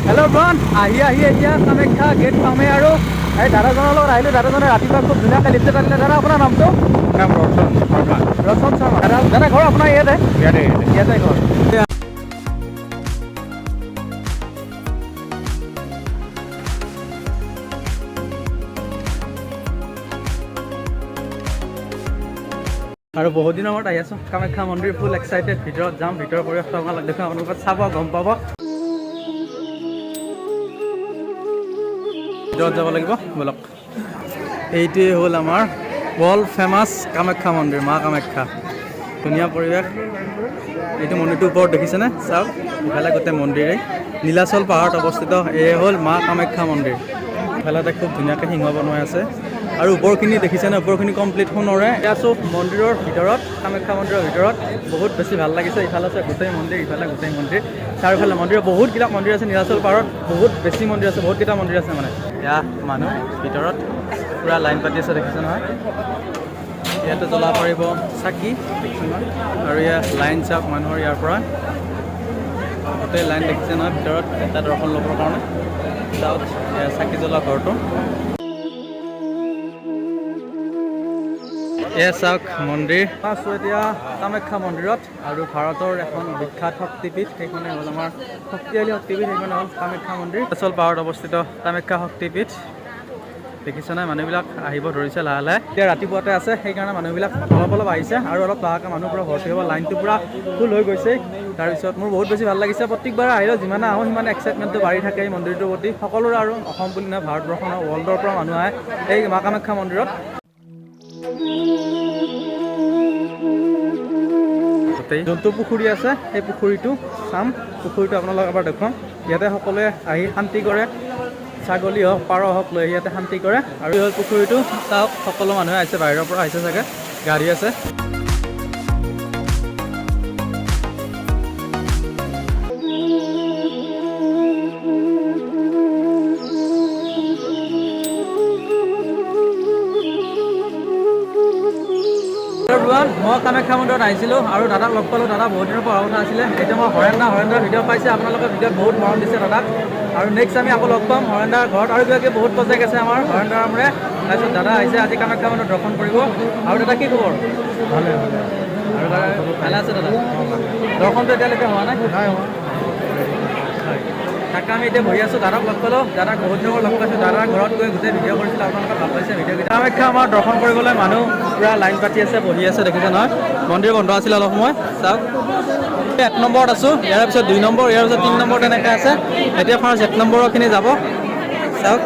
Hello' ব্ৰন আহি এতিয়া Kamakhya gate পামেই আৰু এই দাদাজনৰ লগত আহিলোঁ। দাদাজনে ৰাতিপুৱা খুব ধুনীয়াকৈ লিফ্ট পাতিলে। দাদা আপোনাৰ নামটো? নাম ৰচন শৰ্মা। ৰচন শৰ্মা। দাদা ঘৰ আপোনাৰ ইয়াতে ঘৰ। আৰু বহুত দিনৰ মূৰত আহি আছোঁ কামাখ্যা মন্দিৰ। ফুল এক্সাইটেড। ভিতৰত যাম, ভিতৰৰ পৰিৱেশটো আপোনালোক দেখুৱাম, আপোনালোকে চাব, গম পাব। ভিতৰত যাব লাগিব, বলক। এইটোৱে হ'ল আমাৰ ৱৰ্ল্ড ফেমাছ কামাখ্যা মন্দিৰ, মা কামাখ্যা। ধুনীয়া পৰিৱেশ। এইটো মন্দিৰটোৰ ওপৰত দেখিছেনে? চাওক, ইফালে গোটেই মন্দিৰেই। নীলাচল পাহাৰত অৱস্থিত এয়ে হ'ল মা কামাখ্যা মন্দিৰ। ইফালে খুব ধুনীয়াকৈ সিংহ বনাই আছে আৰু ওপৰখিনি দেখিছেনে? ওপৰখিনি কমপ্লিট সোণৰে। এতিয়া আছোঁ মন্দিৰৰ ভিতৰত, কামাখ্যা মন্দিৰৰ ভিতৰত। বহুত বেছি ভাল লাগিছে। ইফালে আছে গোটেই মন্দিৰ, ইফালে গোটেই মন্দিৰ। চাৰিওফালে মন্দিৰৰ বহুতকেইটা মন্দিৰ আছে। নীলাচল পাহাৰত বহুত বেছি মন্দিৰ আছে, বহুতকেইটা মন্দিৰ আছে মানে। এয়া মানুহ ভিতৰত পূৰা লাইন পাতি আছে, দেখিছে নহয়? ইয়াতে জ্বলাব পাৰিব চাকি, দেখিছে নহয়? আৰু ইয়াত লাইন চাওক মানুহৰ ইয়াৰ পৰা গোটেই লাইন, দেখিছে নহয়? ভিতৰত এটা দৰ্শন ল'বৰ কাৰণে চাওক, চাকি জ্বলোৱা ঘৰটো। এয়া চাওক মন্দিৰ। আছোঁ এতিয়া কামাখ্যা মন্দিৰত আৰু ভাৰতৰ এখন বিখ্যাত শক্তিপীঠ, সেইখনে হ'ল আমাৰ শক্তিশালী শক্তিপীঠ, সেইখনে হ'ল কামাখ্যা মন্দিৰ। নীলাচল পাহাৰত অৱস্থিত কামাখ্যা শক্তিপীঠ। দেখিছে নাই? মানুহবিলাক আহিব ধৰিছে লাহে লাহে। এতিয়া ৰাতিপুৱাতে আছে, সেইকাৰণে মানুহবিলাক অলপ আহিছে আৰু অলপ লাহেকৈ মানুহ পূৰা ভৰ্তি হ'ব। লাইনটো পূৰা ফুল হৈ গৈছে। তাৰপিছত মোৰ বহুত বেছি ভাল লাগিছে। প্ৰত্যেকবাৰে আহিলেও যিমানে আহোঁ সিমানে এক্সাইটমেণ্টটো বাঢ়ি থাকে এই মন্দিৰটোৰ প্ৰতি। সকলোৰে আৰু অসম বুলি নহয়, ভাৰতবৰ্ষৰ ৱৰ্ল্ডৰ পৰা মানুহ আহে এই মা কামাখ্যা মন্দিৰত। যোনটো পুখুৰী আছে সেই পুখুৰীটো চাম। পুখুৰীটো আপোনালোকক এবাৰ দেখুৱাম। ইয়াতে সকলোৱে আহি শান্তি কৰে। ছাগলী হওক, পাৰ হওক লৈ আহি ইয়াতে শান্তি কৰে। আৰু এই হ'ল পুখুৰীটো। চাওক, সকলো মানুহে আহিছে, বাহিৰৰ পৰা আহিছে চাগে, গাড়ী আছে। মই কামাখ্যা মন্দিৰত আহিছিলোঁ আৰু দাদাক লগ পালোঁ। দাদা বহুত দিনৰ পৰা অহা কথা আছিলে। এতিয়া মই হৰেন্দ্ৰাৰ ভিডিঅ' পাইছে, আপোনালোকে ভিডিঅ'ত বহুত মৰম দিছে দাদাক। আৰু নেক্সট আমি আকৌ লগ পাম হৰেন্দ্ৰাৰ ঘৰত। আৰু কিবাকিবি বহুত প্ৰজেক্ট আছে আমাৰ হৰেন্দ্ৰাৰ আমৰে। তাৰপিছত দাদা আহিছে আজি কামাখ্যা মন্দিৰত দৰ্শন কৰিব। আৰু দাদা কি খবৰ? ভালে আৰু দাদা ভালে আছে? দাদা দৰ্শনটো এতিয়ালৈকে হোৱা নাই? তাকে আমি এতিয়া বহি আছোঁ, দাদাক লগ পালোঁ। দাদাক বহুত দিনৰ পৰা লগ পাইছোঁ। দাদাৰ ঘৰত গৈ গোটেই ভিডিঅ' কৰিছিলোঁ, আপোনালোকে ভাল পাইছে ভিডিঅ'কেইটা। কামাখ্যা আমাৰ দৰ্শন কৰিবলৈ মানুহ পূৰা লাইন পাতি আছে, বহি আছে, দেখিছে নহয়? মন্দিৰ বন্ধ আছিলে অলপ সময়। চাওক, 1 নম্বৰত আছোঁ, ইয়াৰ পিছত 2 নম্বৰ, ইয়াৰ পিছত 3 নম্বৰ, তেনেকৈ আছে। এতিয়া ফাৰ্ষ্ট 1 নম্বৰৰখিনি যাব। চাওক।